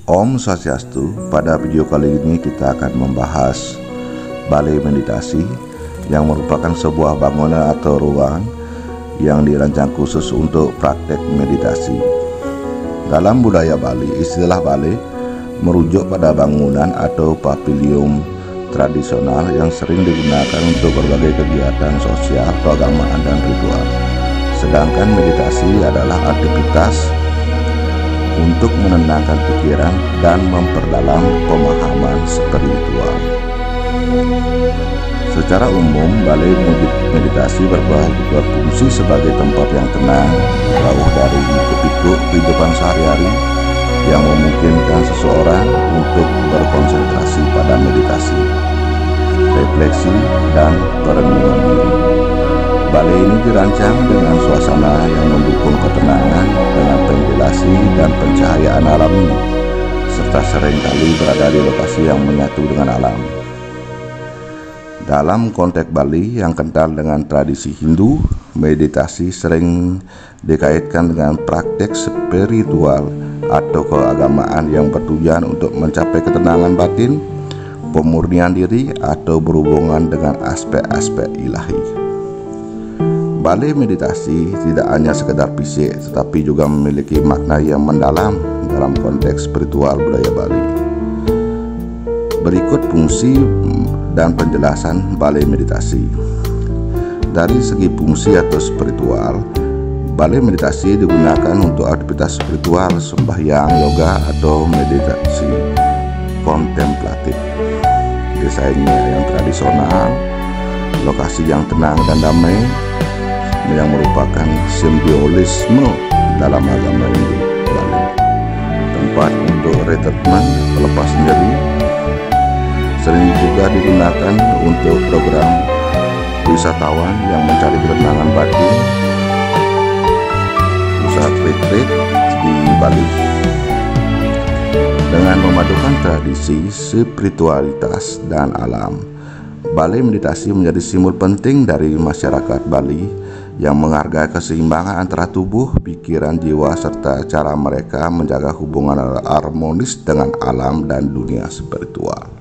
Om Swastiastu. Pada video kali ini kita akan membahas balai meditasi yang merupakan sebuah bangunan atau ruangan yang dirancang khusus untuk praktek meditasi. Dalam budaya Bali, istilah balai merujuk pada bangunan atau pavilion tradisional yang sering digunakan untuk berbagai kegiatan sosial, keagamaan, dan ritual. Sedangkan meditasi adalah aktivitas untuk menenangkan pikiran dan memperdalam pemahaman spiritual. Secara umum, balai meditasi berfungsi sebagai tempat yang tenang, jauh dari hiruk-pikuk kehidupan sehari-hari, yang memungkinkan seseorang untuk berkonsentrasi pada meditasi, refleksi, dan perenungan diri. Balai ini dirancang dengan suasana yang mendukung ketenangan dengan ventilasi dan pencahayaan alami, serta seringkali berada di lokasi yang menyatu dengan alam. Dalam konteks Bali yang kental dengan tradisi Hindu, meditasi sering dikaitkan dengan praktek spiritual atau keagamaan yang bertujuan untuk mencapai ketenangan batin, pemurnian diri, atau berhubungan dengan aspek-aspek ilahi. Balai meditasi tidak hanya sekedar fisik, tetapi juga memiliki makna yang mendalam dalam konteks spiritual budaya Bali. Berikut fungsi dan penjelasan balai meditasi. Dari segi fungsi atau spiritual, balai meditasi digunakan untuk aktivitas spiritual, sembahyang, yoga, atau meditasi kontemplatif. Desainnya yang tradisional, lokasi yang tenang dan damai, yang merupakan simbolisme dalam agama Hindu Bali. Tempat untuk retreatment, pelepas diri, sering juga digunakan untuk program wisatawan yang mencari ketenangan batin, pusat retreat di Bali. Dengan memadukan tradisi, spiritualitas, dan alam, balai meditasi menjadi simbol penting dari masyarakat Bali yang menghargai keseimbangan antara tubuh, pikiran, jiwa, serta cara mereka menjaga hubungan harmonis dengan alam dan dunia spiritual.